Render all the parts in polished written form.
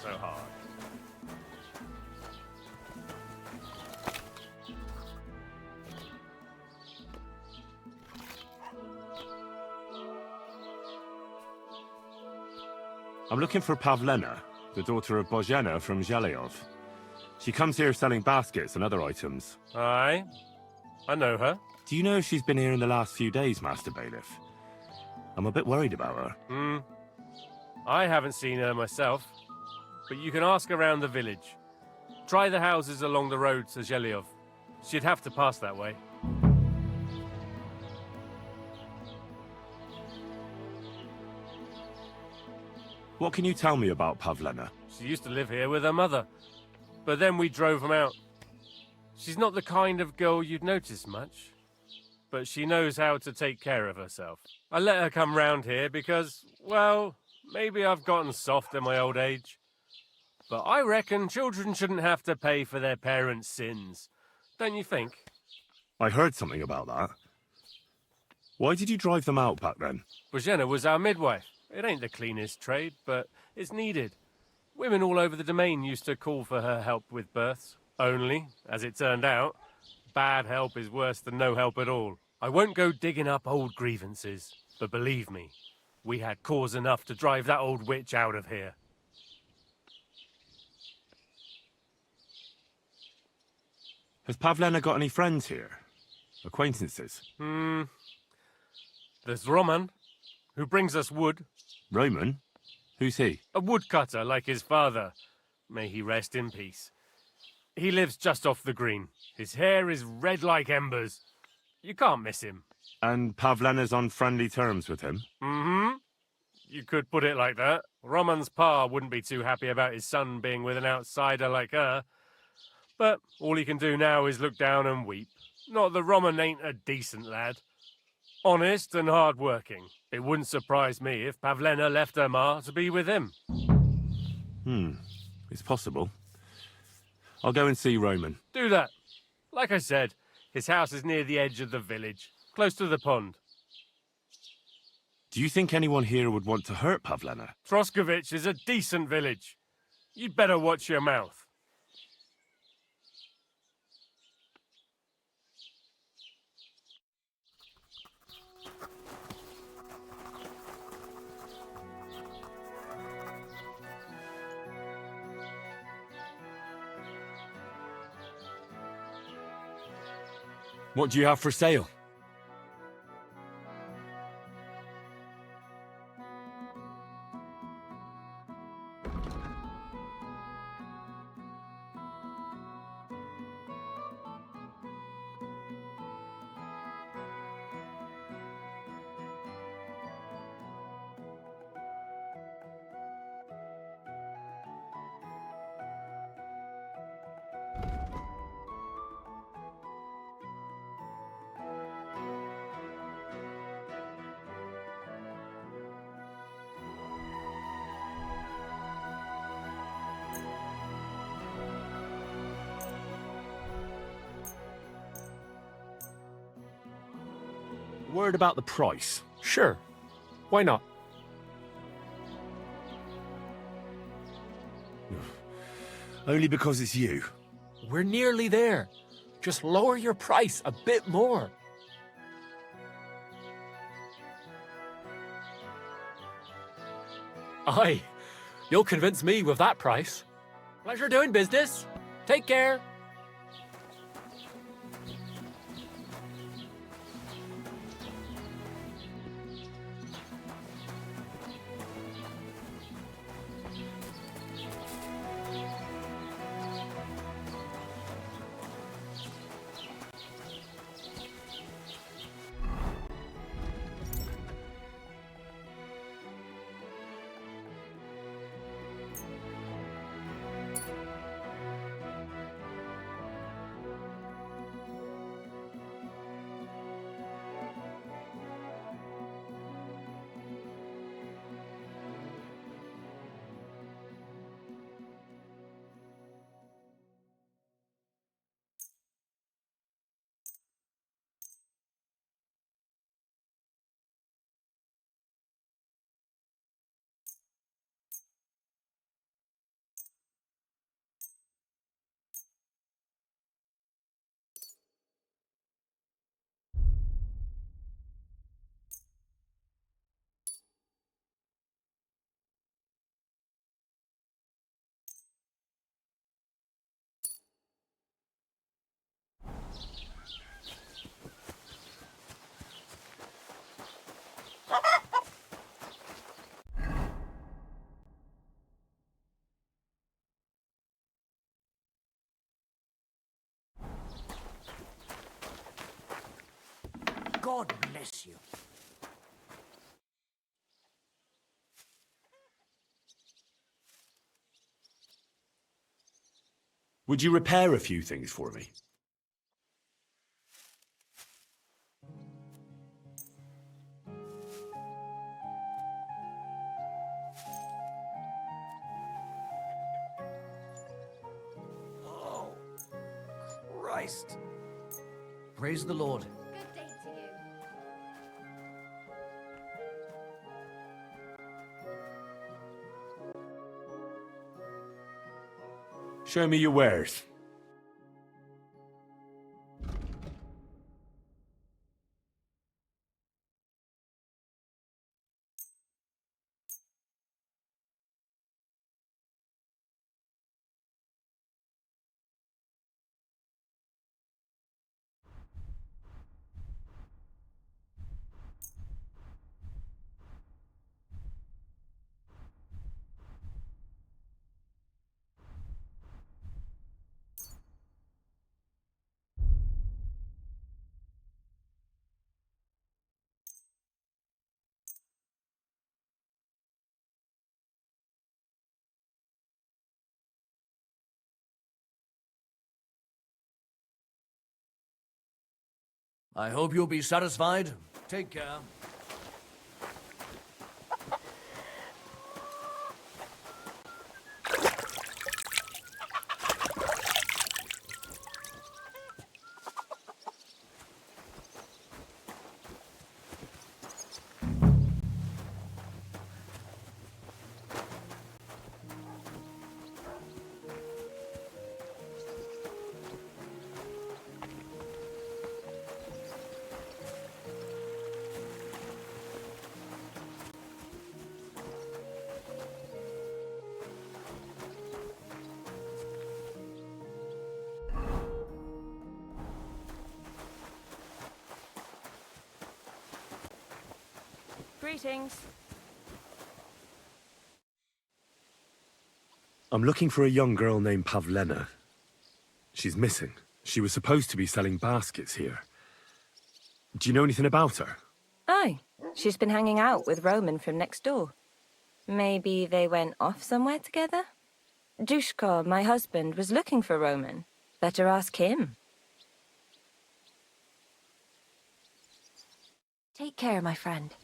so hard. I'm looking for Pavlena, the daughter of Bozhena from Zhelyov. She comes here selling baskets and other items. Aye, I know her. Do you know if she's been here in the last few days, Master Bailiff? I'm a bit worried about her. I haven't seen her myself, but you can ask around the village. Try the houses along the road to Zhelyov. She'd have to pass that way. What can you tell me about Pavlena? She used to live here with her mother, but then we drove them out. She's not the kind of girl you'd notice much, but she knows how to take care of herself. I let her come round here because, well, maybe I've gotten soft in my old age. But I reckon children shouldn't have to pay for their parents' sins. Don't you think? I heard something about that. Why did you drive them out back then? Bozhena was our midwife. It ain't the cleanest trade, but it's needed. Women all over the domain used to call for her help with births. Only, as it turned out, bad help is worse than no help at all. I won't go digging up old grievances, but believe me, we had cause enough to drive that old witch out of here. Has Pavlena got any friends here? Acquaintances? There's Roman, who brings us wood. Roman? Who's he? A woodcutter like his father. May he rest in peace. He lives just off the green. His hair is red like embers. You can't miss him. And Pavlena's on friendly terms with him? You could put it like that. Roman's pa wouldn't be too happy about his son being with an outsider like her. But all he can do now is look down and weep. Not that Roman ain't a decent lad. Honest and hard-working. It wouldn't surprise me if Pavlena left her ma to be with him. It's possible. I'll go and see Roman. Do that. Like I said, his house is near the edge of the village, close to the pond. Do you think anyone here would want to hurt Pavlena? Troskovich is a decent village. You'd better watch your mouth. What do you have for sale? Word about the price. Sure. Why not? Only because it's you. We're nearly there. Just lower your price a bit more. Aye, you'll convince me with that price. Pleasure doing business. Take care. bless you. Would you repair a few things for me? Oh, Christ. Praise the Lord. Good day to you. Show me your wares. I hope you'll be satisfied. Take care. Greetings. I'm looking for a young girl named Pavlena. She's missing. She was supposed to be selling baskets here. Do you know anything about her? Aye, she's been hanging out with Roman from next door. Maybe they went off somewhere together? Dushko, my husband, was looking for Roman. Better ask him. Take care, my friend.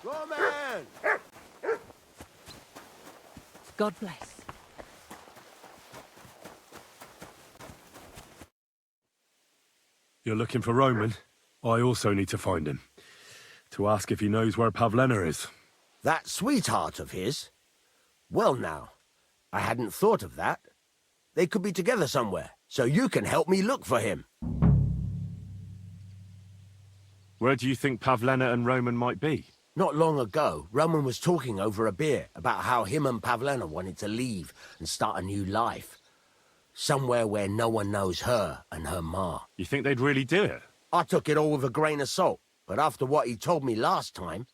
Roman! God bless. You're looking for Roman? I also need to find him. To ask if he knows where Pavlena is. That sweetheart of his? Well now, I hadn't thought of that. They could be together somewhere, so you can help me look for him. Where do you think Pavlena and Roman might be? Not long ago, Roman was talking over a beer about how him and Pavlena wanted to leave and start a new life. Somewhere where no one knows her and her ma. You think they'd really do it? I took it all with a grain of salt, but after what he told me last time,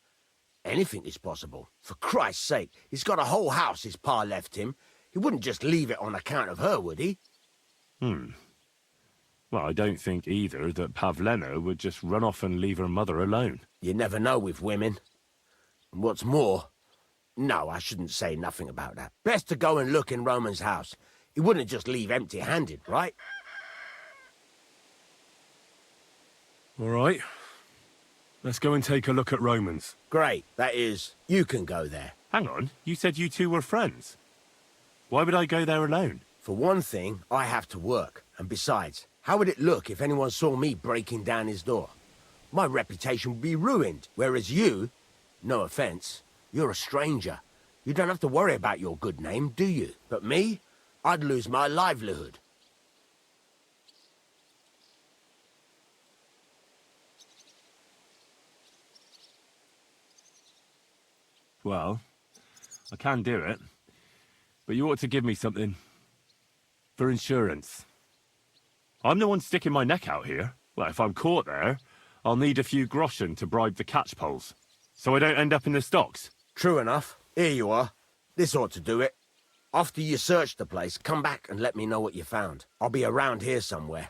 anything is possible. For Christ's sake, he's got a whole house his pa left him. He wouldn't just leave it on account of her, would he? Well, I don't think either that Pavlena would just run off and leave her mother alone. You never know with women. And what's more... No, I shouldn't say nothing about that. Best to go and look in Roman's house. He wouldn't just leave empty-handed, right? All right. Let's go and take a look at Roman's. Great, that is, you can go there. Hang on, you said you two were friends. Why would I go there alone? For one thing, I have to work. And besides, how would it look if anyone saw me breaking down his door? My reputation would be ruined, whereas you, no offense, you're a stranger. You don't have to worry about your good name, do you? But me, I'd lose my livelihood. Well, I can do it. But you ought to give me something. For insurance. I'm the one sticking my neck out here. Well, if I'm caught there, I'll need a few groschen to bribe the catchpoles, so I don't end up in the stocks. True enough. Here you are. This ought to do it. After you search the place, come back and let me know what you found. I'll be around here somewhere.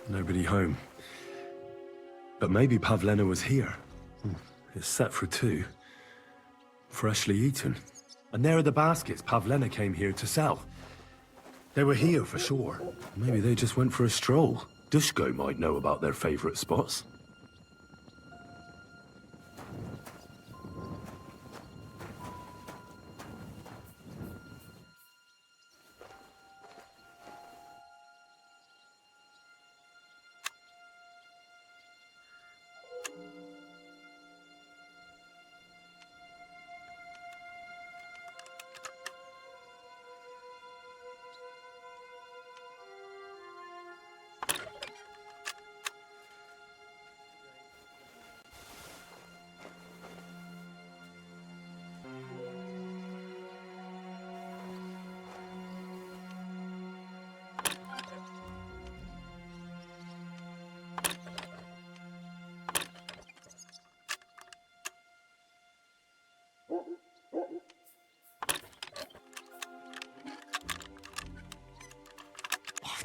Nobody home. But maybe Pavlena was here. It's set for 2. Freshly eaten. And there are the baskets Pavlena came here to sell. They were here for sure. Maybe they just went for a stroll. Dushko might know about their favorite spots.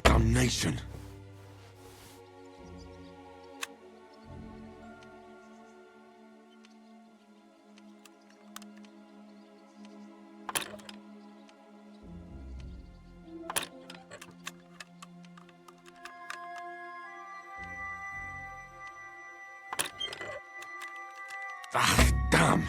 Damnation. Ah, damn.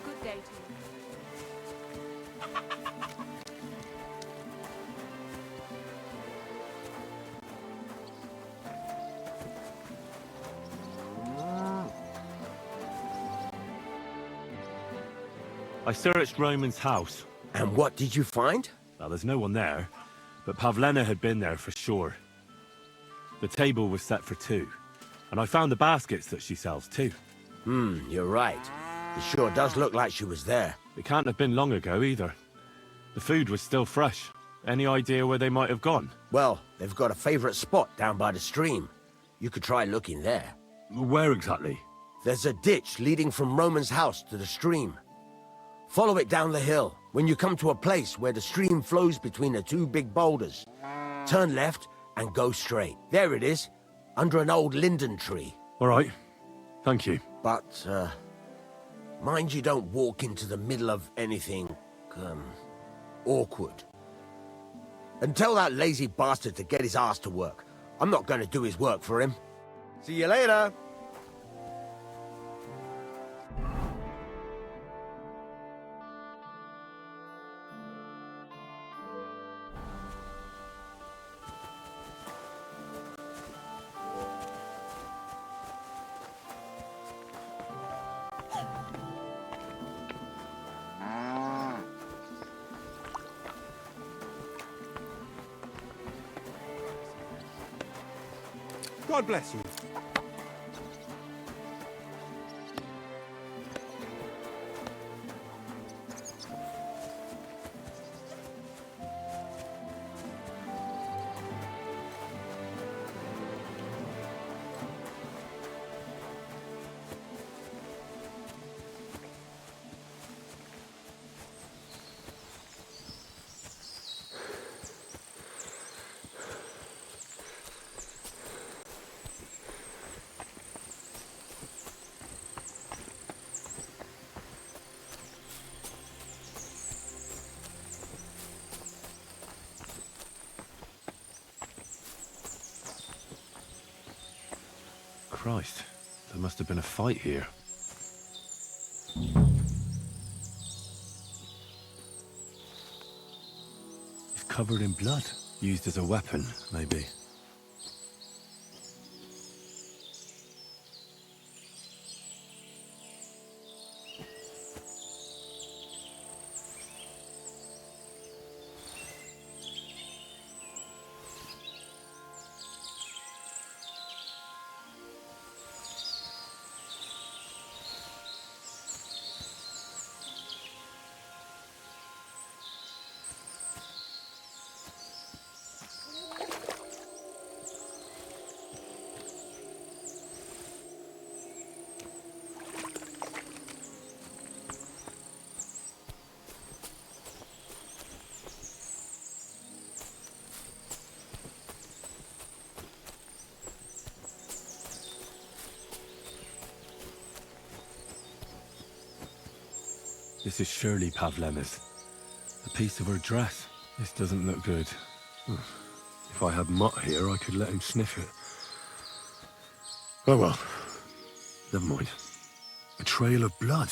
Good day to you. I searched Roman's house. And what did you find? Well, there's no one there, but Pavlena had been there for sure. The table was set for 2, and I found the baskets that she sells too. You're right. It sure does look like she was there. It can't have been long ago either. The food was still fresh. Any idea where they might have gone? Well, they've got a favorite spot down by the stream. You could try looking there. Where exactly? There's a ditch leading from Roman's house to the stream. Follow it down the hill. When you come to a place where the stream flows between the 2 big boulders, turn left and go straight. There it is. under an old linden tree. All right. Thank you. But, mind you don't walk into the middle of anything, awkward. And tell that lazy bastard to get his ass to work. I'm not going to do his work for him. See you later. God bless you. Christ, there must have been a fight here. It's covered in blood. Used as a weapon, maybe. This is surely Pavlena's. A piece of her dress. This doesn't look good. If I had Mutt here, I could let him sniff it. Oh well. Never mind. A trail of blood.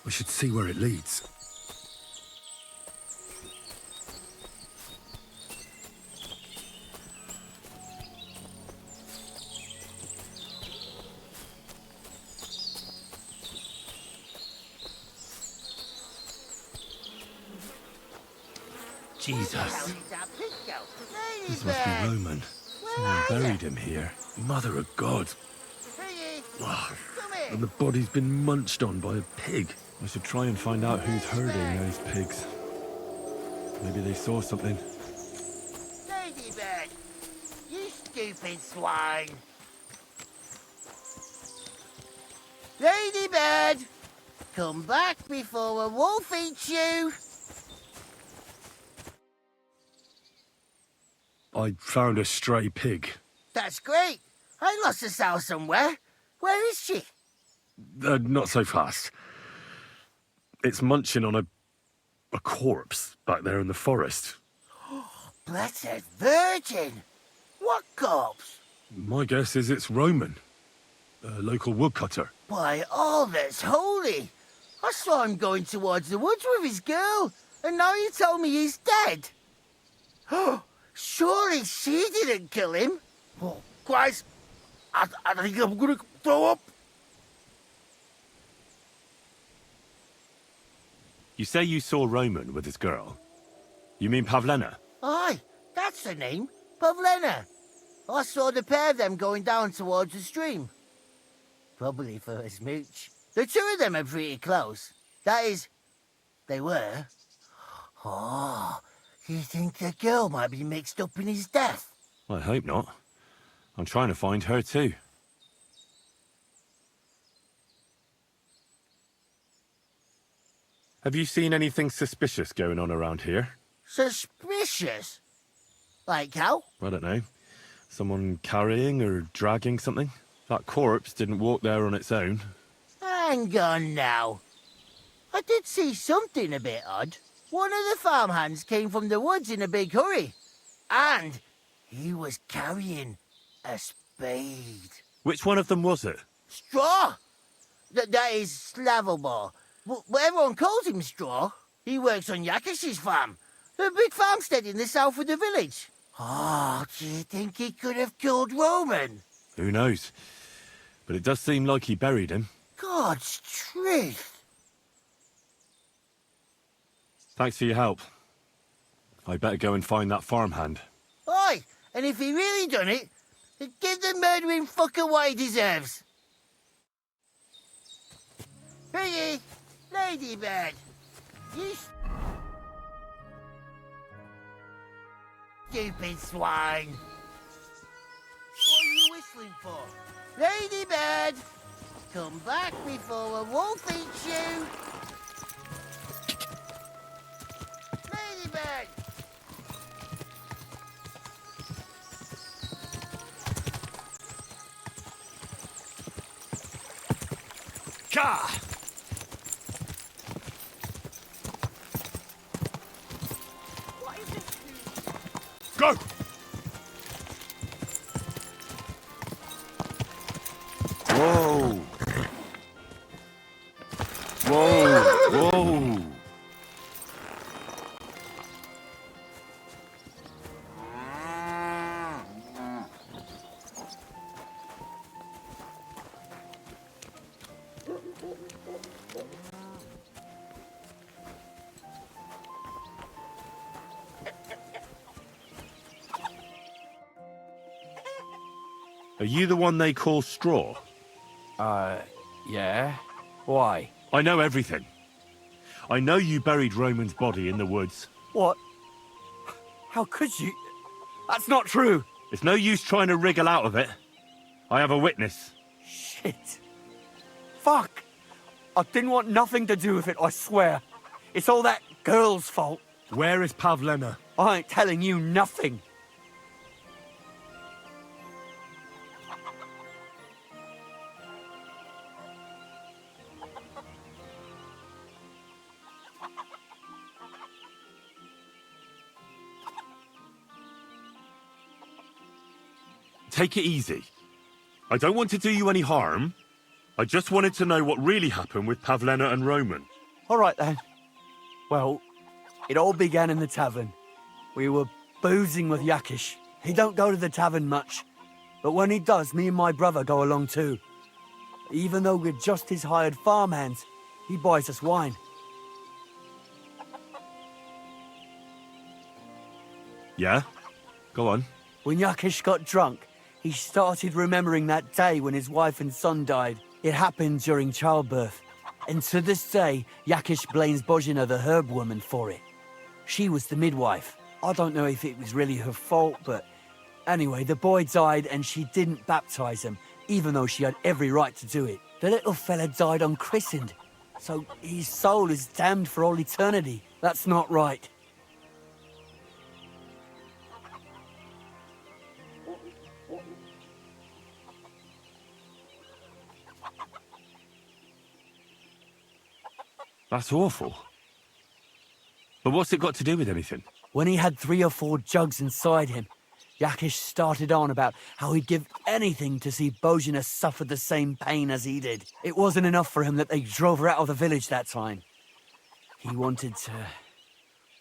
I should see where it leads. Jesus. This must be Roman. Someone buried him here. Mother of God. And the body's been munched on by a pig. I should try and find out who's herding those pigs. Maybe they saw something. Ladybird! You stupid swine! Ladybird! Come back before a wolf eats you! I found a stray pig. That's great! I lost a sow somewhere. Where is she? Not so fast. It's munching on a corpse back there in the forest. Blessed Virgin! What corpse? My guess is it's Roman. A local woodcutter. By all that's holy! I saw him going towards the woods with his girl, and now you tell me he's dead. Surely she didn't kill him. Oh, Christ! I think I'm gonna throw up. You say you saw Roman with his girl? You mean Pavlena? Aye, that's the name. Pavlena. I saw the pair of them going down towards the stream. Probably for a smooch. The two of them are pretty close. That is, they were. Oh, you think the girl might be mixed up in his death? I hope not. I'm trying to find her too. Have you seen anything suspicious going on around here? Suspicious? Like how? I don't know. Someone carrying or dragging something? That corpse didn't walk there on its own. Hang on now. I did see something a bit odd. One of the farmhands came from the woods in a big hurry. And he was carrying a spade. Which one of them was it? Straw! That is Slavobor. But everyone calls him Straw. He works on Yakish's farm. A big farmstead in the south of the village. Oh, do you think he could have killed Roman? Who knows? But it does seem like he buried him. God's truth. Thanks for your help. I better go and find that farmhand. Aye, and if he really done it, then give the murdering fucker what he deserves. Pretty, ladybird, you stupid swine. What are you whistling for? Ladybird, come back before a wolf eats you. Ladybird. Gah! Go! Whoa! Whoa! Whoa! Are you the one they call Straw? Yeah? Why? I know everything. I know you buried Roman's body in the woods. What? How could you? That's not true! It's no use trying to wriggle out of it. I have a witness. Shit. Fuck! I didn't want nothing to do with it, I swear. It's all that girl's fault. Where is Pavlena? I ain't telling you nothing. Take it easy. I don't want to do you any harm. I just wanted to know what really happened with Pavlena and Roman. All right, then. Well, it all began in the tavern. We were boozing with Yakish. He don't go to the tavern much, but when he does, me and my brother go along too. Even though we're just his hired farmhands, he buys us wine. Yeah? Go on. When Yakish got drunk, he started remembering that day when his wife and son died. It happened during childbirth. And to this day, Yakish blames Bozhina, the herb woman, for it. She was the midwife. I don't know if it was really her fault, but anyway, the boy died and she didn't baptize him, even though she had every right to do it. The little fella died unchristened, so his soul is damned for all eternity. That's not right. That's awful. But what's it got to do with anything? When he had 3 or 4 jugs inside him, Yakish started on about how he'd give anything to see Bozhina suffer the same pain as he did. It wasn't enough for him that they drove her out of the village that time. He wanted to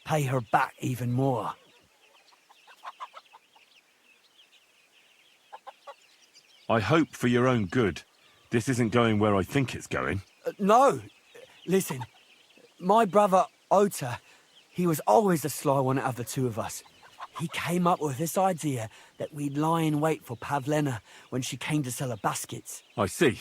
pay her back even more. I hope for your own good, this isn't going where I think it's going. No! Listen, my brother, Ota, he was always the sly one out of the two of us. He came up with this idea that we'd lie in wait for Pavlena when she came to sell her baskets. I see.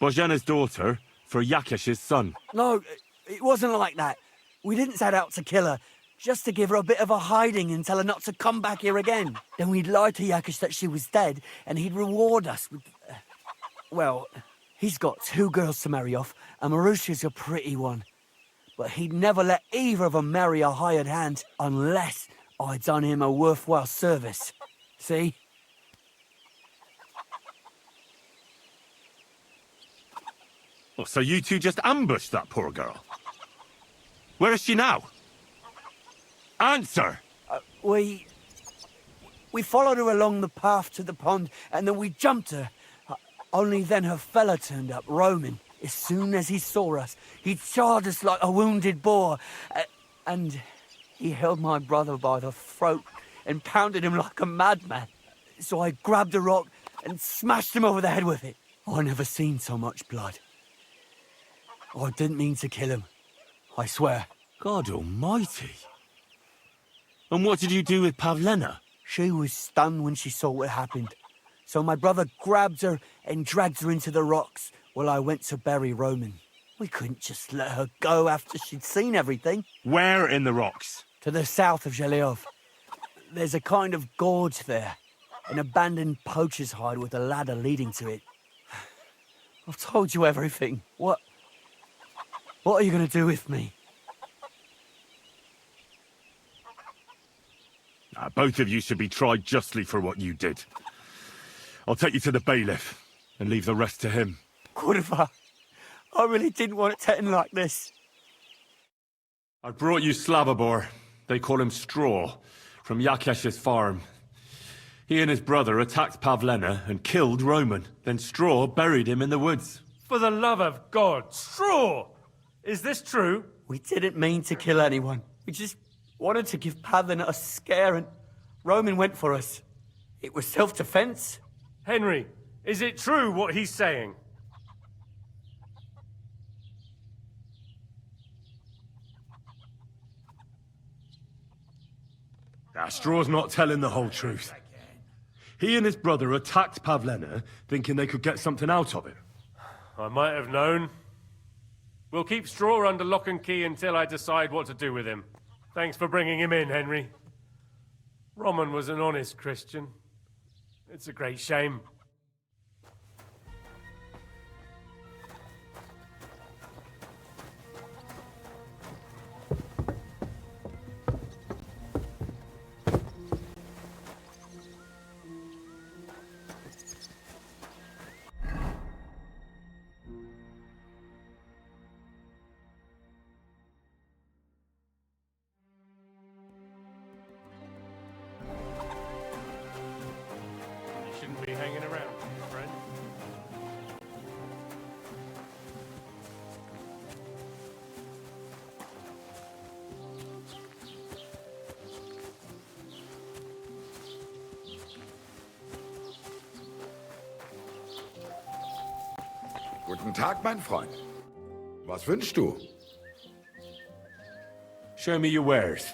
Bozhana's daughter for Yakish's son. No, it wasn't like that. We didn't set out to kill her, just to give her a bit of a hiding and tell her not to come back here again. Then we'd lie to Yakish that she was dead, and he'd reward us with... well, he's got 2 girls to marry off, and Marusha's a pretty one. But he'd never let either of them marry a hired hand unless I'd done him a worthwhile service. See? Oh, so you two just ambushed that poor girl? Where is she now? Answer! We followed her along the path to the pond, and then we jumped her. Only then her fella turned up, Roman. As soon as he saw us, he charged us like a wounded boar. And he held my brother by the throat and pounded him like a madman. So I grabbed a rock and smashed him over the head with it. I never seen so much blood. I didn't mean to kill him. I swear. God almighty. And what did you do with Pavlena? She was stunned when she saw what happened. So my brother grabbed her and dragged her into the rocks while I went to bury Roman. We couldn't just let her go after she'd seen everything. Where in the rocks? To the south of Zheleov. There's a kind of gorge there. An abandoned poacher's hide with a ladder leading to it. I've told you everything. What are you going to do with me? Both of you should be tried justly for what you did. I'll take you to the bailiff and leave the rest to him. Kurva, I really didn't want it to end like this. I brought you Slavobor. They call him Straw, from Yakesh's farm. He and his brother attacked Pavlena and killed Roman. Then Straw buried him in the woods. For the love of God, Straw! Is this true? We didn't mean to kill anyone. We just wanted to give Pavlena a scare, and Roman went for us. It was self-defense. Henry, is it true what he's saying? Straw's not telling the whole truth. He and his brother attacked Pavlena, thinking they could get something out of it. I might have known. We'll keep Straw under lock and key until I decide what to do with him. Thanks for bringing him in, Henry. Roman was an honest Christian. It's a great shame. Shouldn't be hanging around, friend. Guten Tag, mein Freund. Was wünschst du? Show me your wares.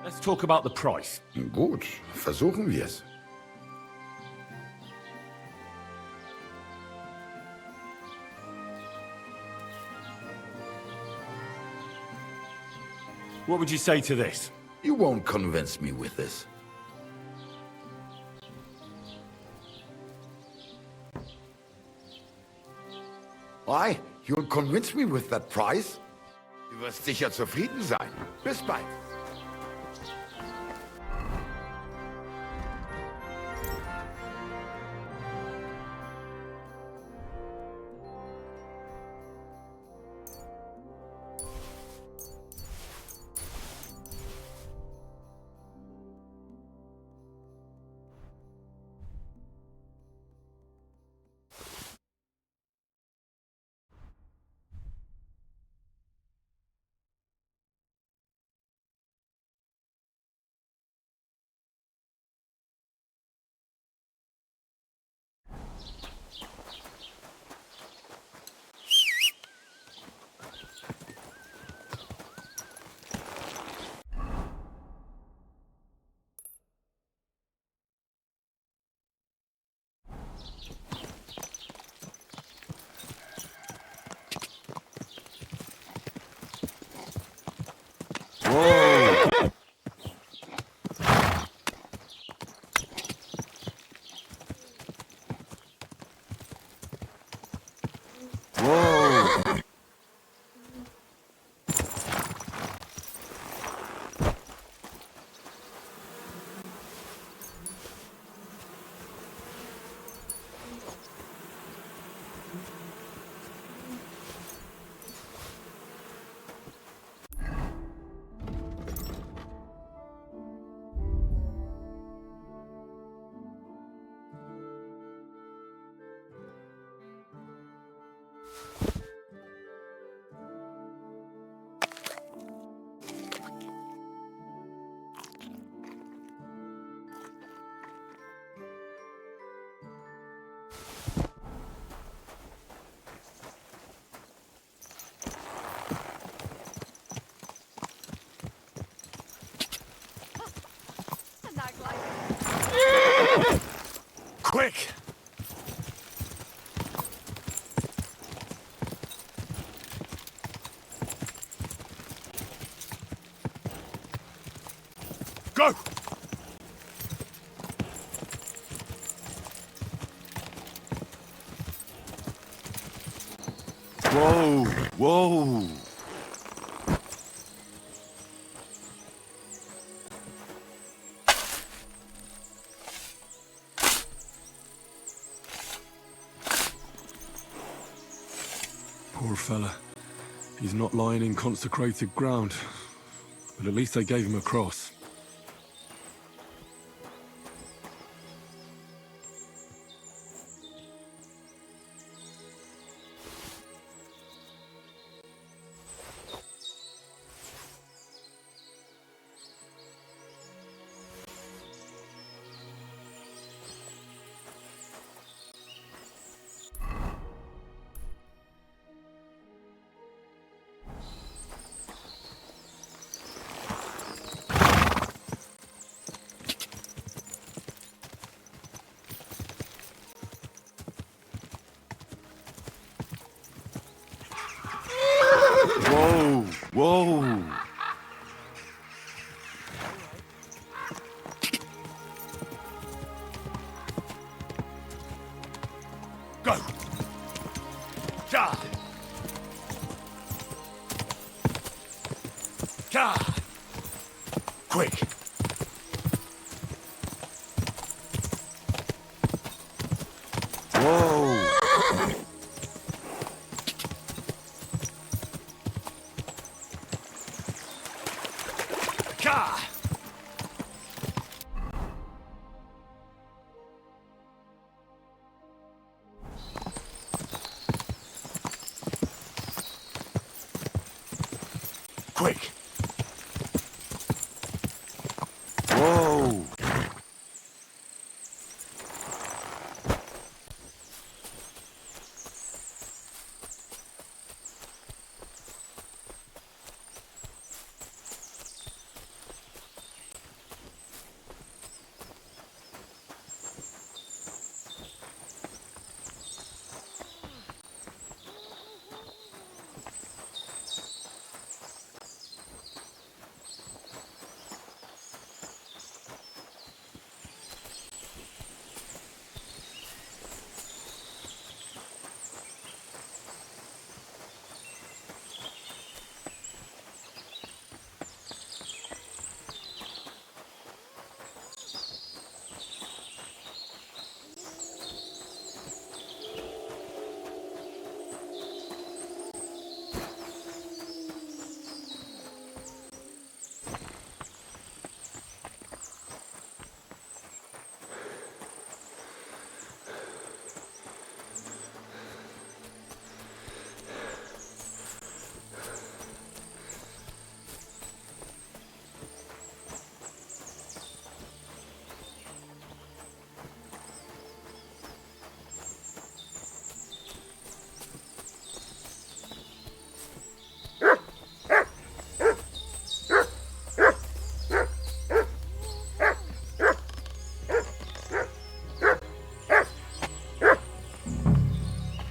Let's talk about the price. Gut, versuchen wir's. What would you say to this? You won't convince me with this. Why? You'll convince me with that price? Du wirst sicher zufrieden sein. Bis bald. Quick! Go! Whoa, whoa. Poor fella. He's not lying in consecrated ground. But at least they gave him a cross. Whoa, whoa. Go! Ja! Ja! Quick! Whoa. Ja! Quick! Whoa.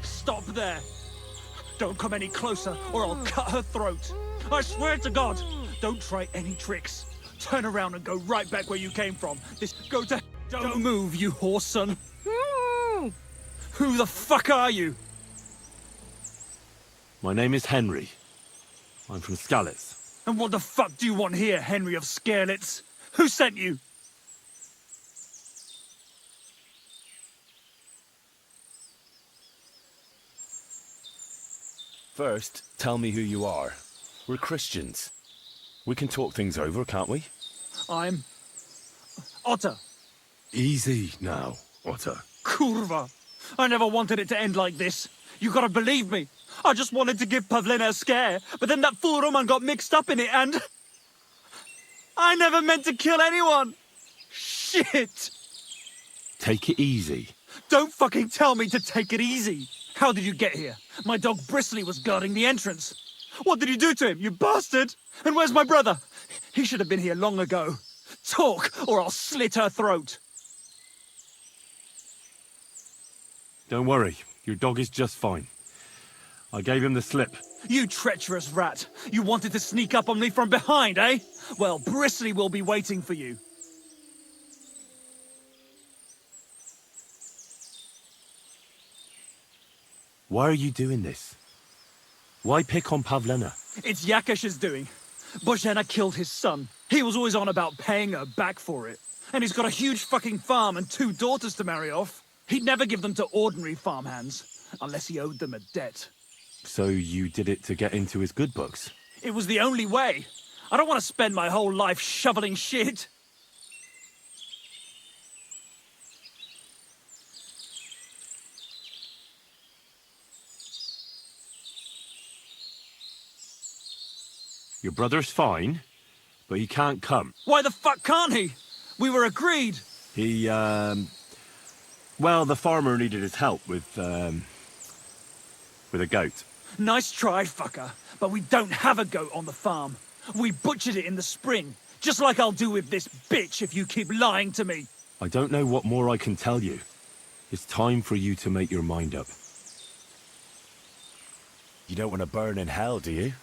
Stop there! Don't come any closer, or I'll cut her throat. I swear to God, don't try any tricks. Turn around and go right back where you came from. Go to... Don't move, you horse son. Who the fuck are you? My name is Henry. I'm from Skalitz. And what the fuck do you want here, Henry of Scarlets? Who sent you? First, tell me who you are. We're Christians. We can talk things over, can't we? I'm... Otter. Easy now, Otter. Kurva. I never wanted it to end like this. You gotta believe me. I just wanted to give Pavlina a scare, but then that fool Roman got mixed up in it and... I never meant to kill anyone! Shit! Take it easy. Don't fucking tell me to take it easy! How did you get here? My dog Bristly was guarding the entrance. What did you do to him, you bastard? And where's my brother? He should have been here long ago. Talk, or I'll slit her throat. Don't worry, your dog is just fine. I gave him the slip. You treacherous rat! You wanted to sneak up on me from behind, eh? Well, Bristly will be waiting for you. Why are you doing this? Why pick on Pavlena? It's Yakash's doing. Bozhena killed his son. He was always on about paying her back for it. And he's got a huge fucking farm and 2 daughters to marry off. He'd never give them to ordinary farmhands, unless he owed them a debt. So you did it to get into his good books? It was the only way. I don't want to spend my whole life shoveling shit. Your brother's fine, but he can't come. Why the fuck can't he? We were agreed. He, well, the farmer needed his help with a goat. Nice try, fucker. But we don't have a goat on the farm. We butchered it in the spring. Just like I'll do with this bitch if you keep lying to me. I don't know what more I can tell you. It's time for you to make your mind up. You don't want to burn in hell, do you?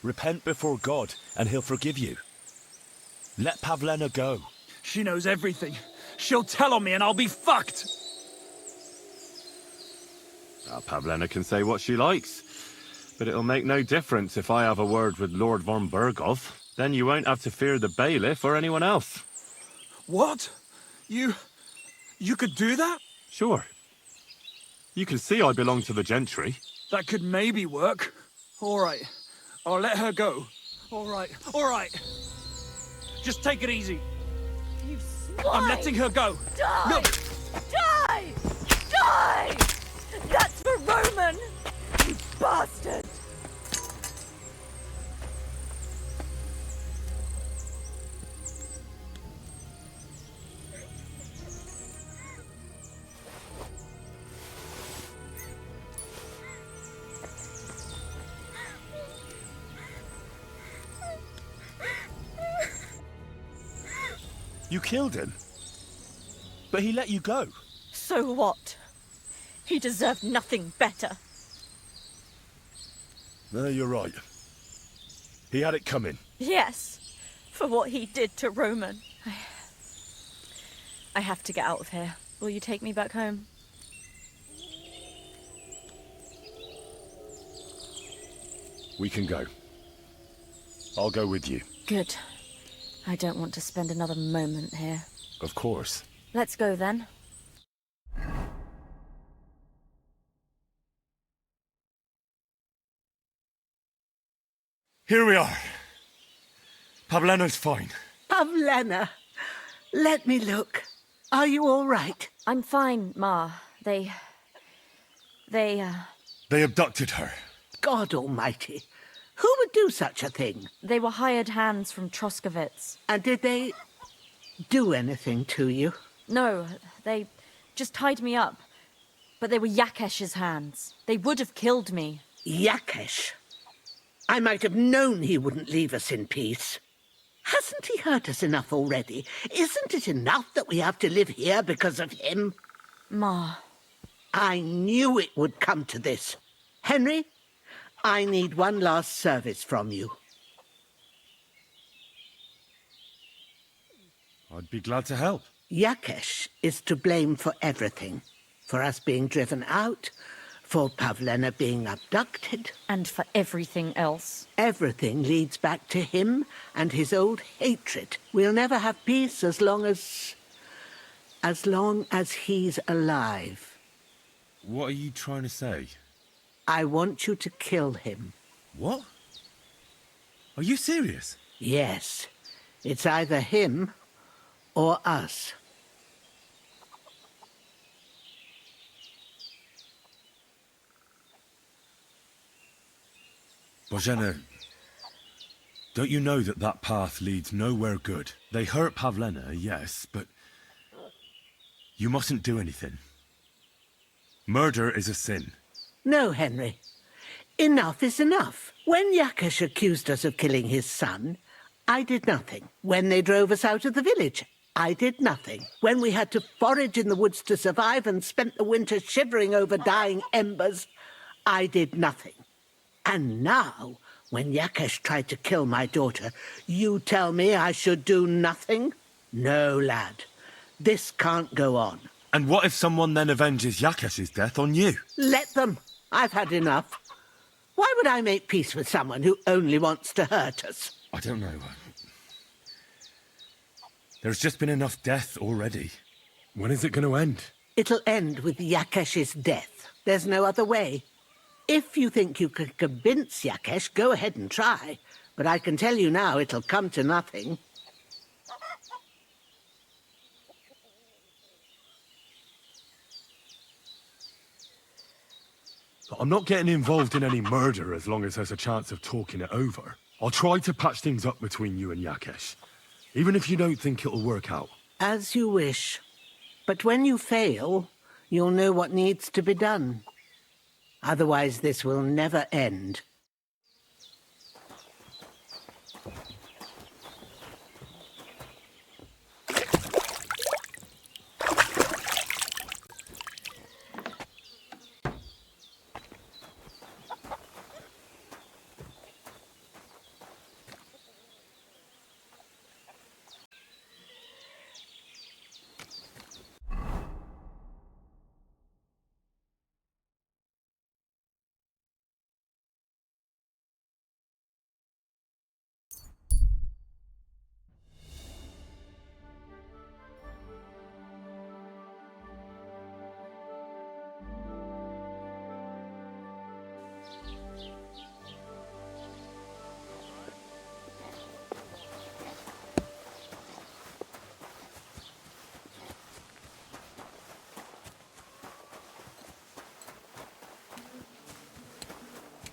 Repent before God, and he'll forgive you. Let Pavlena go. She knows everything. She'll tell on me and I'll be fucked. Pavlena can say what she likes. But it'll make no difference if I have a word with Lord von Berghoff. Then you won't have to fear the bailiff or anyone else. What? You could do that? Sure. You can see I belong to the gentry. That could maybe work. All right. I'll let her go. All right. Just take it easy. You swine! I'm letting her go. Die! Look! Die! Die! That's for Roman! You bastard! You killed him. But he let you go. So what? He deserved nothing better. No, you're right. He had it coming. Yes, for what he did to Roman. I have to get out of here. Will you take me back home? We can go. I'll go with you. Good. I don't want to spend another moment here. Of course. Let's go then. Here we are. Pavlena's fine. Pavlena, let me look. Are you all right? I'm fine, Ma. They abducted her. God almighty. Who would do such a thing? They were hired hands from Troskovitz. And did they do anything to you? No, they just tied me up. But they were Yakesh's hands. They would have killed me. Yakesh? I might have known he wouldn't leave us in peace. Hasn't he hurt us enough already? Isn't it enough that we have to live here because of him? Ma. I knew it would come to this. Henry, I need one last service from you. I'd be glad to help. Yakesh is to blame for everything. For us being driven out, for Pavlena being abducted. And for everything else. Everything leads back to him and his old hatred. We'll never have peace as long as he's alive. What are you trying to say? I want you to kill him. What? Are you serious? Yes. It's either him or us. Bozhena, don't you know that that path leads nowhere good? They hurt Pavlena, yes, but you mustn't do anything. Murder is a sin. No, Henry. Enough is enough. When Yakesh accused us of killing his son, I did nothing. When they drove us out of the village, I did nothing. When we had to forage in the woods to survive and spent the winter shivering over dying embers, I did nothing. And now, when Yakesh tried to kill my daughter, you tell me I should do nothing? No, lad. This can't go on. And what if someone then avenges Yakesh's death on you? Let them. I've had enough. Why would I make peace with someone who only wants to hurt us? I don't know. There's just been enough death already. When is it going to end? It'll end with Yakesh's death. There's no other way. If you think you can convince Yakesh, go ahead and try. But I can tell you now, it'll come to nothing. I'm not getting involved in any murder as long as there's a chance of talking it over. I'll try to patch things up between you and Yakesh, even if you don't think it'll work out. As you wish. But when you fail, you'll know what needs to be done. Otherwise, this will never end.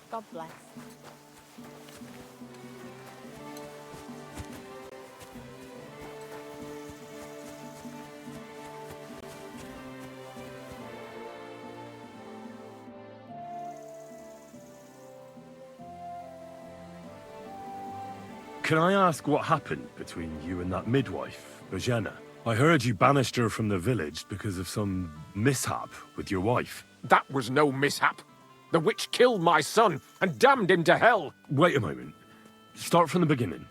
God bless. Can I ask what happened between you and that midwife, Bojana? I heard you banished her from the village because of some mishap with your wife. That was no mishap. The witch killed my son and damned him to hell. Wait a moment. Start from the beginning.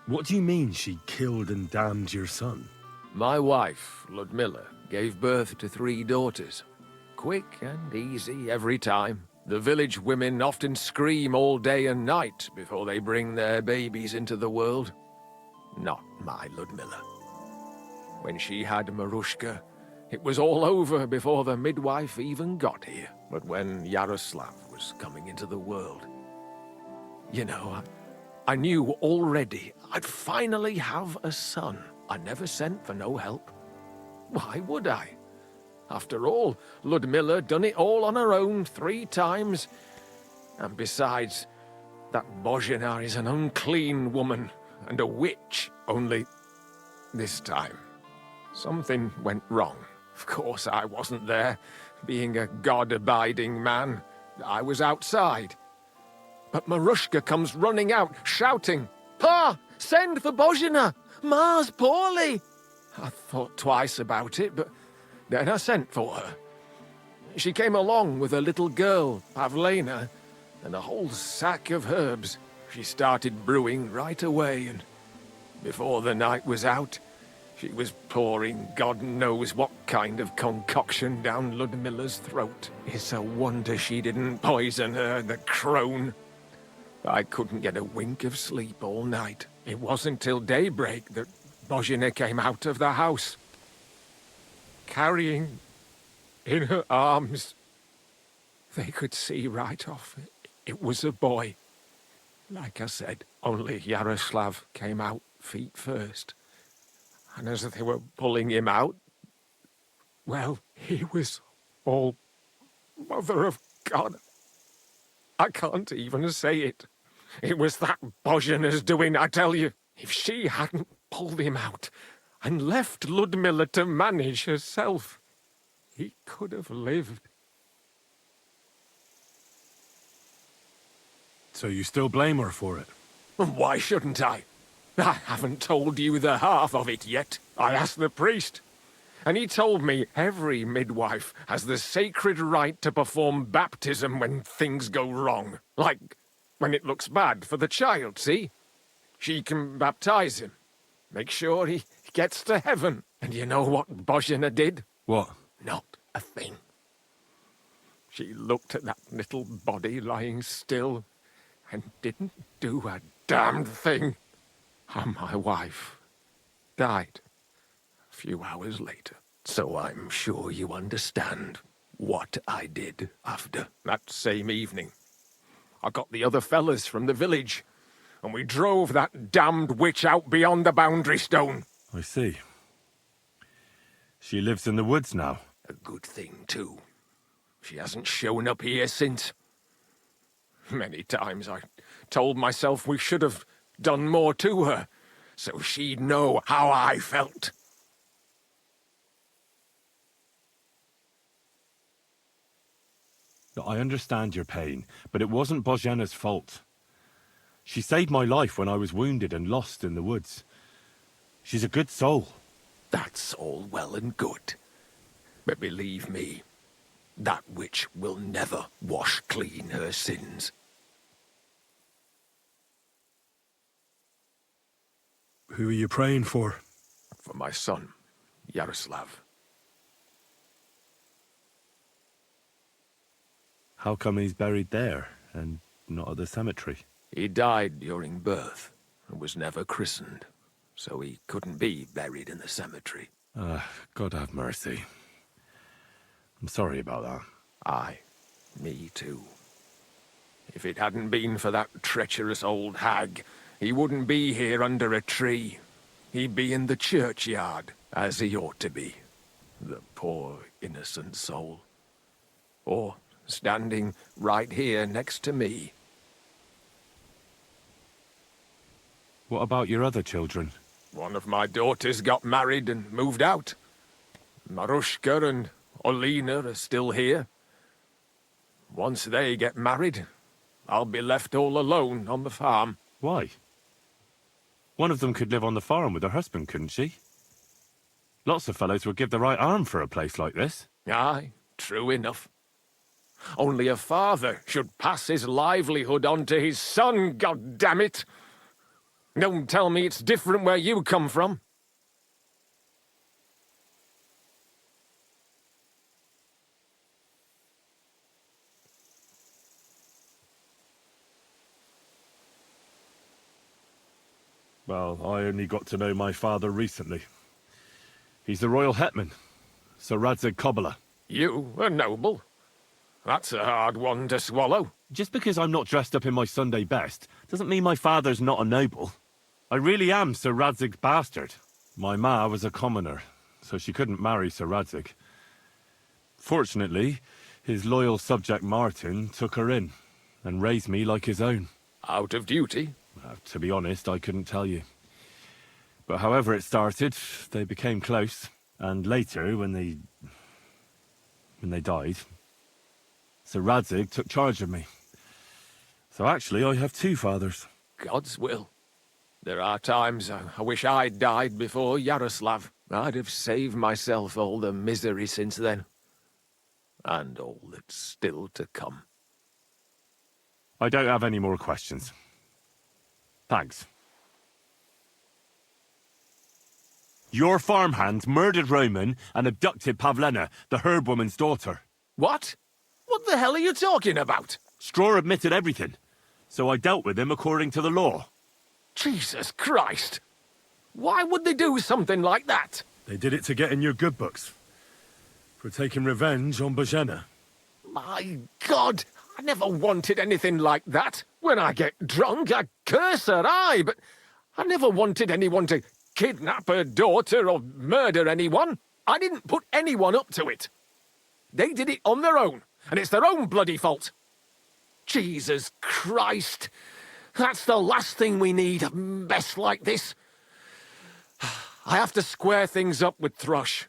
What do you mean she killed and damned your son? My wife, Ludmilla, gave birth to 3 daughters. Quick and easy every time. The village women often scream all day and night before they bring their babies into the world. Not my Ludmilla. When she had Marushka, it was all over before the midwife even got here. But when Yaroslav was coming into the world, you know, I knew already I'd finally have a son. I never sent for no help. Why would I? After all, Ludmilla done it all on her own 3 times. And besides, that Bozhina is an unclean woman and a witch. Only this time, something went wrong. Of course, I wasn't there. Being a God-abiding man, I was outside. But Marushka comes running out, shouting, "Pa! Send for Bozhina! Ma's poorly!" I thought twice about it, but then I sent for her. She came along with a little girl, Pavlena, and a whole sack of herbs. She started brewing right away, and before the night was out, she was pouring God knows what kind of concoction down Ludmilla's throat. It's a wonder she didn't poison her, the crone. I couldn't get a wink of sleep all night. It wasn't till daybreak that Bozhina came out of the house, carrying in her arms. They could see right off it was a boy. Like I said, only Yaroslav came out feet first. And as they were pulling him out, well, he was all Mother of God. I can't even say it. It was that Bozhina's doing, I tell you. If she hadn't pulled him out and left Ludmilla to manage herself, he could have lived. So you still blame her for it? Why shouldn't I? I haven't told you the half of it yet. I asked the priest, and he told me every midwife has the sacred right to perform baptism when things go wrong. Like when it looks bad for the child, see? She can baptize him. Make sure he gets to heaven. And you know what Bozhena did? What? Not a thing. She looked at that little body lying still and didn't do a damned thing. And my wife died a few hours later. So I'm sure you understand what I did after that same evening. I got the other fellas from the village, and we drove that damned witch out beyond the boundary stone. I see. She lives in the woods now. A good thing, too. She hasn't shown up here since. Many times I told myself we should have done more to her, so she'd know how I felt. I understand your pain, but it wasn't Bozhena's fault. She saved my life when I was wounded and lost in the woods. She's a good soul. That's all well and good. But believe me, that witch will never wash clean her sins. Who are you praying for? For my son, Yaroslav. How come he's buried there and not at the cemetery? He died during birth and was never christened, so he couldn't be buried in the cemetery. God have mercy. I'm sorry about that. Aye, me too. If it hadn't been for that treacherous old hag, he wouldn't be here under a tree. He'd be in the churchyard, as he ought to be. The poor, innocent soul. Or standing right here next to me. What about your other children? One of my daughters got married and moved out. Marushka and Olina are still here. Once they get married, I'll be left all alone on the farm. Why? One of them could live on the farm with her husband, couldn't she? Lots of fellows would give the right arm for a place like this. Aye, true enough. Only a father should pass his livelihood on to his son, goddammit! Don't tell me it's different where you come from. Well, I only got to know my father recently. He's the royal hetman, Sir Radzig Kobyla. You, a noble? That's a hard one to swallow. Just because I'm not dressed up in my Sunday best doesn't mean my father's not a noble. I really am Sir Radzig's bastard. My ma was a commoner, so she couldn't marry Sir Radzig. Fortunately, his loyal subject Martin took her in and raised me like his own. Out of duty? To be honest, I couldn't tell you. But however it started, they became close. And later, when they died, Sir Radzig took charge of me. So actually, I have two fathers. God's will. There are times I wish I'd died before Yaroslav. I'd have saved myself all the misery since then. And all that's still to come. I don't have any more questions. Thanks. Your farmhand murdered Roman and abducted Pavlena, the herb woman's daughter. What? What the hell are you talking about? Straw admitted everything, so I dealt with him according to the law. Jesus Christ! Why would they do something like that? They did it to get in your good books. For taking revenge on Bozhena. My God! I never wanted anything like that. When I get drunk, I curse her, aye, but I never wanted anyone to kidnap her daughter or murder anyone. I didn't put anyone up to it. They did it on their own, and it's their own bloody fault. Jesus Christ! That's the last thing we need, a mess like this. I have to square things up with Thrush.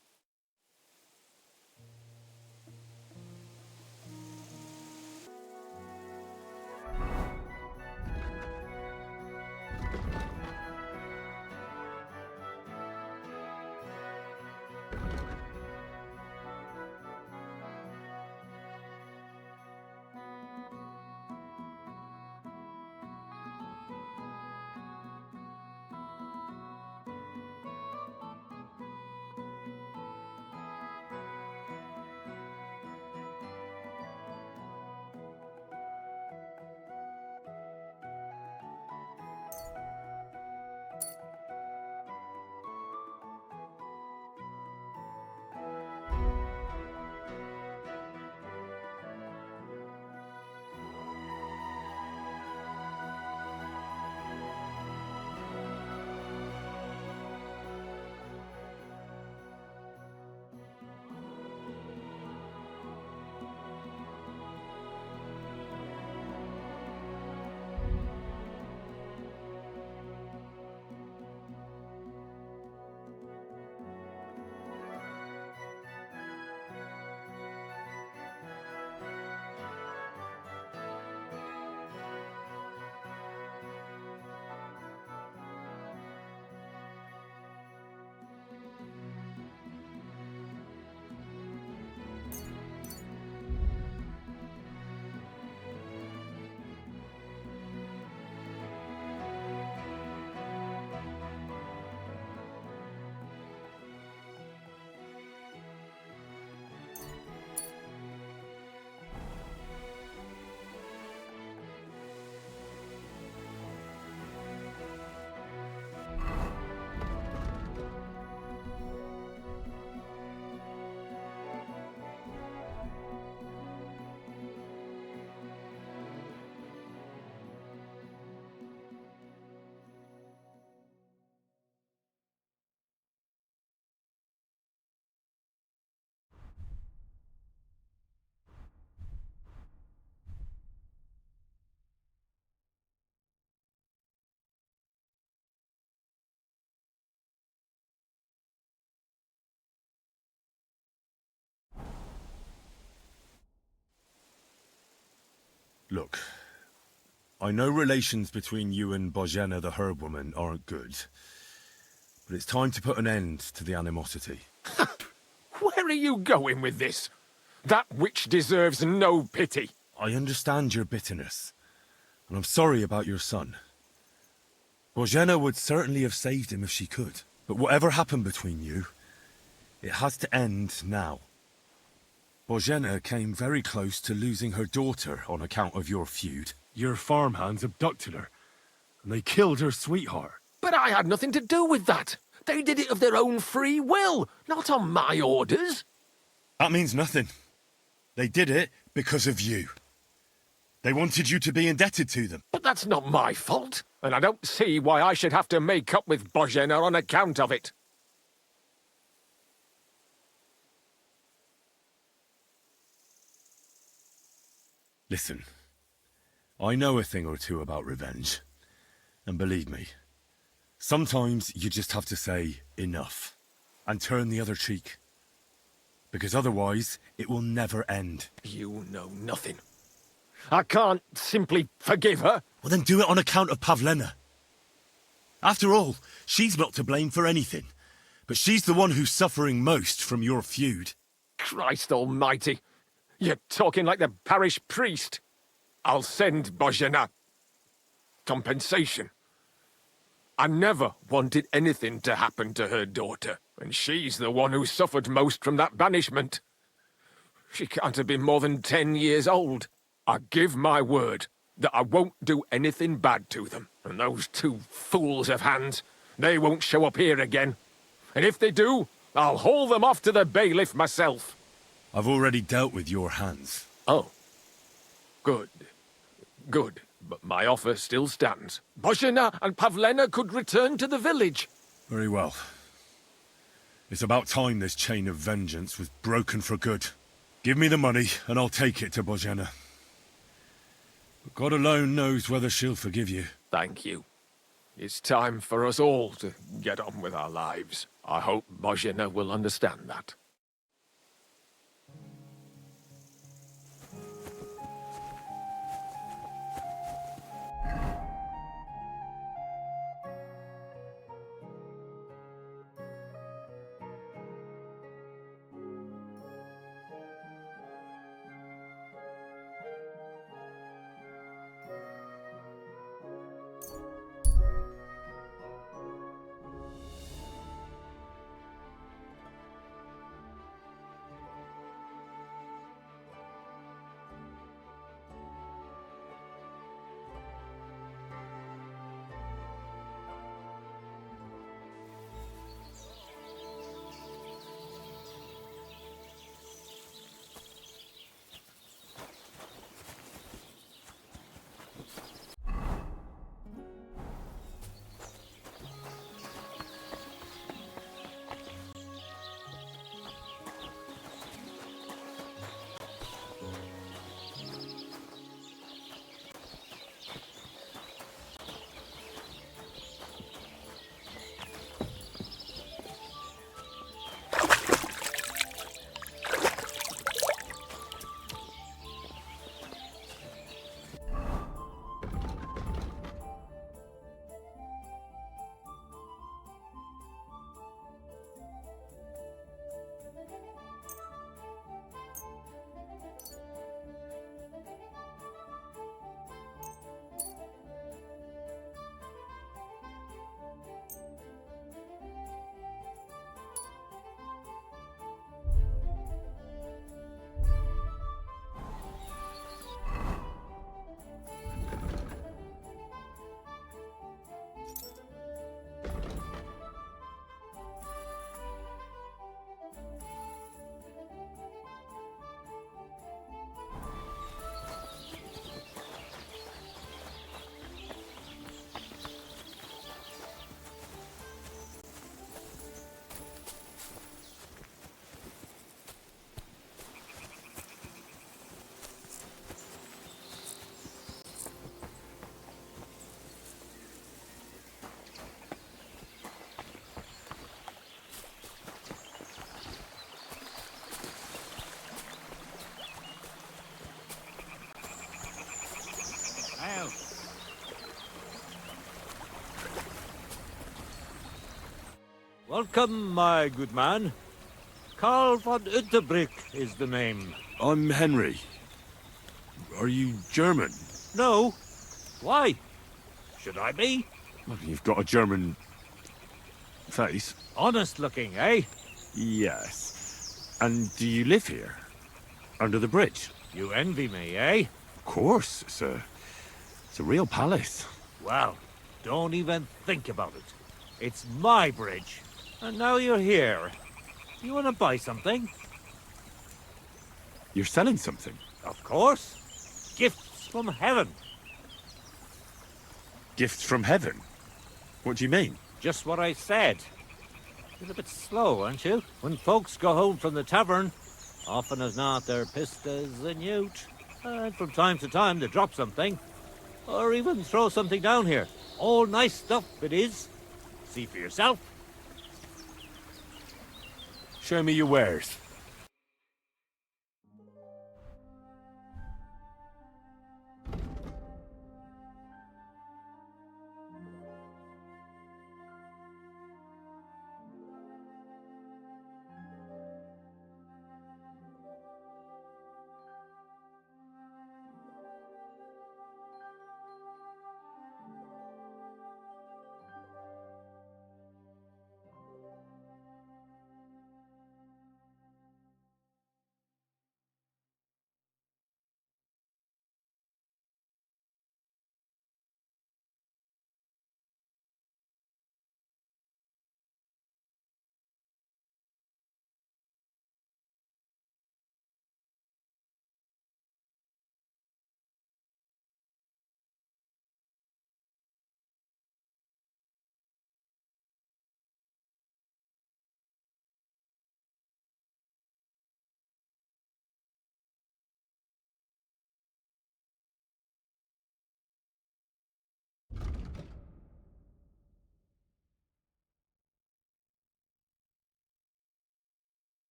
Look, I know relations between you and Bozhena the herb woman aren't good, but it's time to put an end to the animosity. Where are you going with this? That witch deserves no pity. I understand your bitterness, and I'm sorry about your son. Bozhena would certainly have saved him if she could, but whatever happened between you, it has to end now. Bozhena came very close to losing her daughter on account of your feud. Your farmhands abducted her, and they killed her sweetheart. But I had nothing to do with that. They did it of their own free will, not on my orders. That means nothing. They did it because of you. They wanted you to be indebted to them. But that's not my fault, and I don't see why I should have to make up with Bozhena on account of it. Listen, I know a thing or two about revenge. And believe me, sometimes you just have to say enough and turn the other cheek. Because otherwise, it will never end. You know nothing. I can't simply forgive her. Well, then do it on account of Pavlena. After all, she's not to blame for anything. But she's the one who's suffering most from your feud. Christ almighty. You're talking like the parish priest. I'll send Bozhena compensation. I never wanted anything to happen to her daughter, and she's the one who suffered most from that banishment. She can't have been more than 10 years old. I give my word that I won't do anything bad to them, and those two fools of hands, they won't show up here again. And if they do, I'll haul them off to the bailiff myself. I've already dealt with your hands. Oh. Good. Good. But my offer still stands. Bozhena and Pavlena could return to the village. Very well. It's about time this chain of vengeance was broken for good. Give me the money, and I'll take it to Bozhena. But God alone knows whether she'll forgive you. Thank you. It's time for us all to get on with our lives. I hope Bozhena will understand that. Welcome, my good man. Karl von Unterbrick is the name. I'm Henry. Are you German? No. Why? Should I be? Well, you've got a German face. Honest looking, eh? Yes. And do you live here? Under the bridge? You envy me, eh? Of course, sir. It's a real palace. Well, don't even think about it. It's my bridge. And now you're here. You want to buy something? You're selling something? Of course. Gifts from heaven. Gifts from heaven? What do you mean? Just what I said. You're a bit slow, aren't you? When folks go home from the tavern, often as not they're pissed as a newt. And from time to time they drop something. Or even throw something down here. All nice stuff it is. See for yourself. Show me your wares.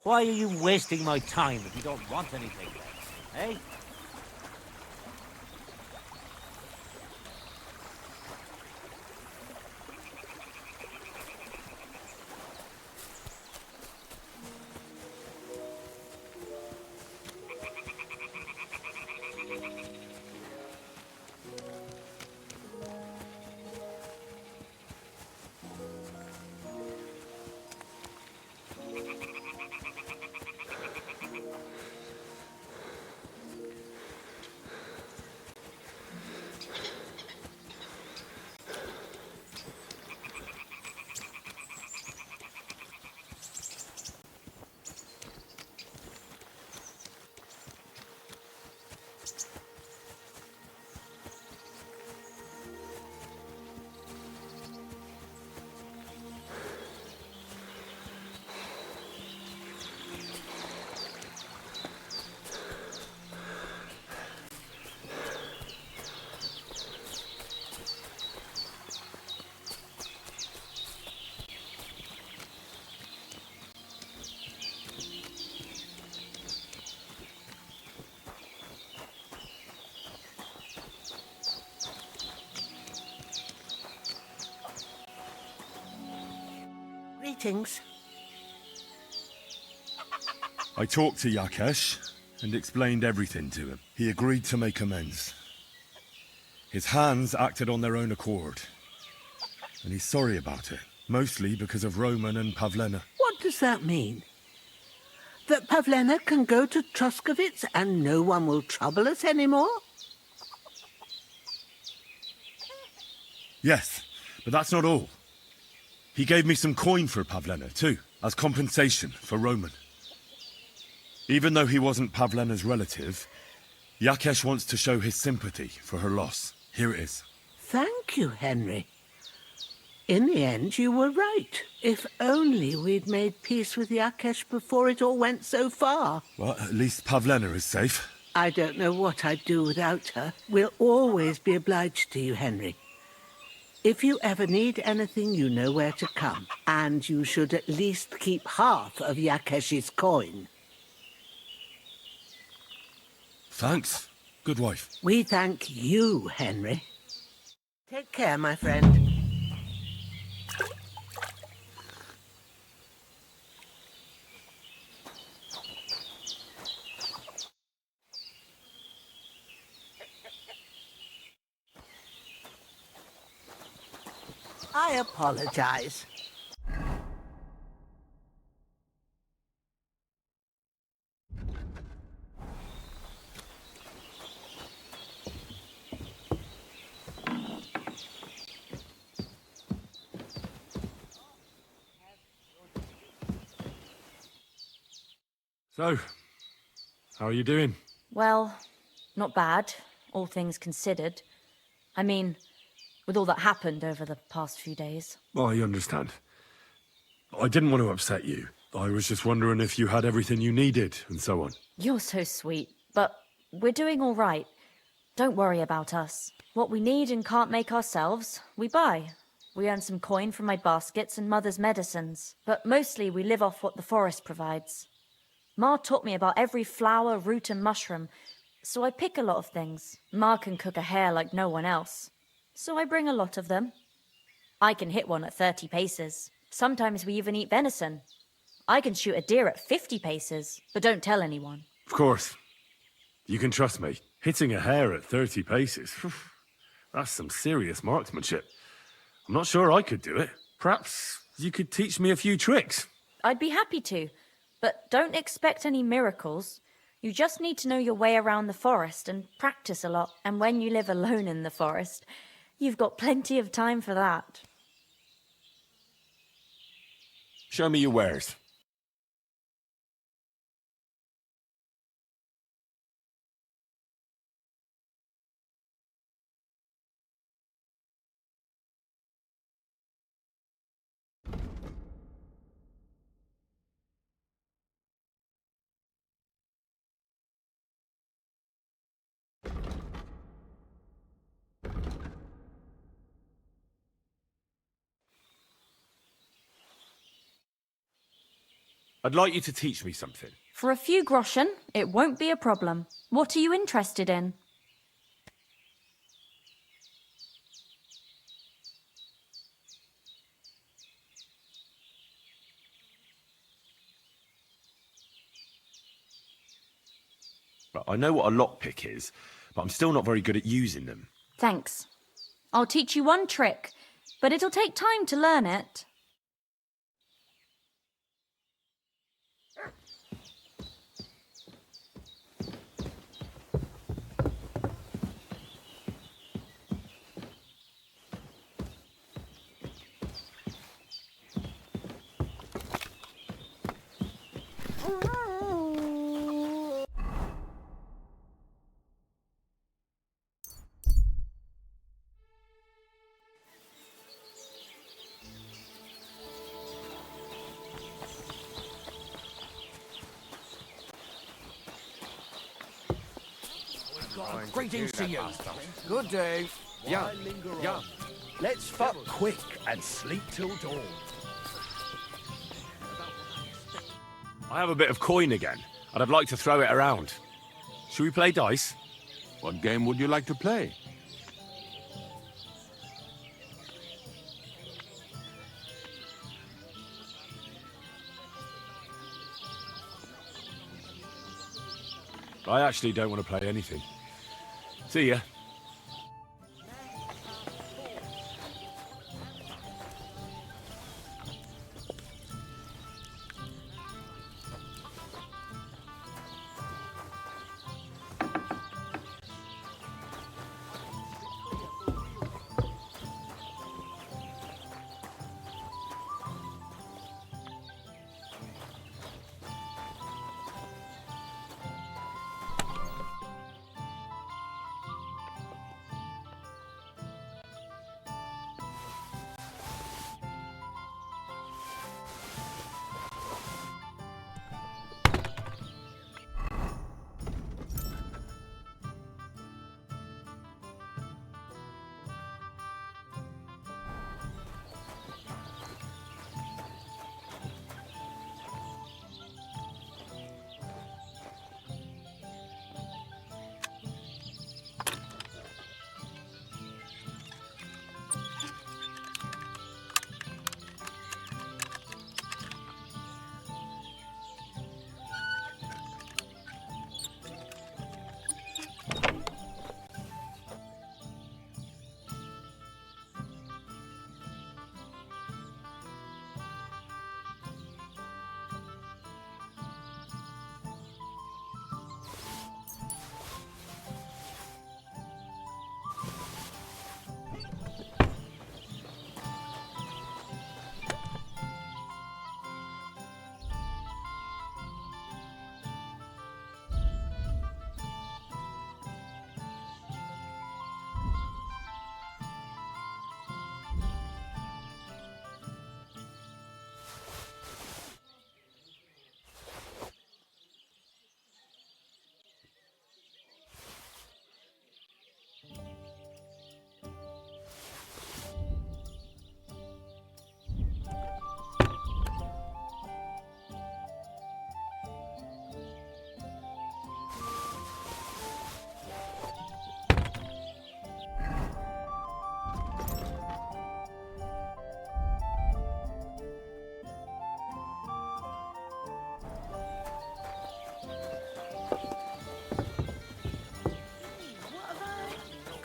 Why are you wasting my time if you don't want anything, then? Eh? Greetings. I talked to Yakesh and explained everything to him. He agreed to make amends. His hands acted on their own accord. And he's sorry about it, mostly because of Roman and Pavlena. What does that mean? That Pavlena can go to Troskovitz and no one will trouble us anymore? Yes, but that's not all. He gave me some coin for Pavlena, too, as compensation for Roman. Even though he wasn't Pavlena's relative, Yakesh wants to show his sympathy for her loss. Here it is. Thank you, Henry. In the end, you were right. If only we'd made peace with Yakesh before it all went so far. Well, at least Pavlena is safe. I don't know what I'd do without her. We'll always be obliged to you, Henry. If you ever need anything, you know where to come. And you should at least keep half of Yakesh's coin. Thanks. Good wife. We thank you, Henry. Take care, my friend. I apologize. So, how are you doing? Well, not bad, all things considered. I mean, with all that happened over the past few days. I understand. I didn't want to upset you. I was just wondering if you had everything you needed, and so on. You're so sweet, but we're doing all right. Don't worry about us. What we need and can't make ourselves, we buy. We earn some coin from my baskets and Mother's medicines, but mostly we live off what the forest provides. Ma taught me about every flower, root and mushroom, so I pick a lot of things. Ma can cook a hare like no one else, so I bring a lot of them. I can hit one at 30 paces. Sometimes we even eat venison. I can shoot a deer at 50 paces, but don't tell anyone. Of course. You can trust me. Hitting a hare at 30 paces, that's some serious marksmanship. I'm not sure I could do it. Perhaps you could teach me a few tricks. I'd be happy to, but don't expect any miracles. You just need to know your way around the forest and practice a lot. And when you live alone in the forest, you've got plenty of time for that. Show me your wares. I'd like you to teach me something. For a few groschen, it won't be a problem. What are you interested in? I know what a lockpick is, but I'm still not very good at using them. Thanks. I'll teach you one trick, but it'll take time to learn it. Greetings to you. Good day. Yeah, yeah. Let's fuck quick and sleep till dawn. I have a bit of coin again, and I'd like to throw it around. Should we play dice? What game would you like to play? I actually don't want to play anything. See ya.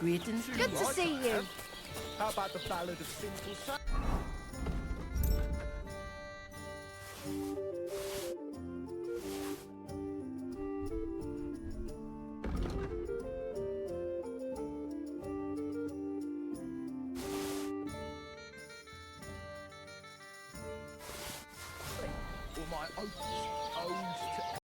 Greetings. Good to see you. How about the Ballad of Sinful Son? Or my own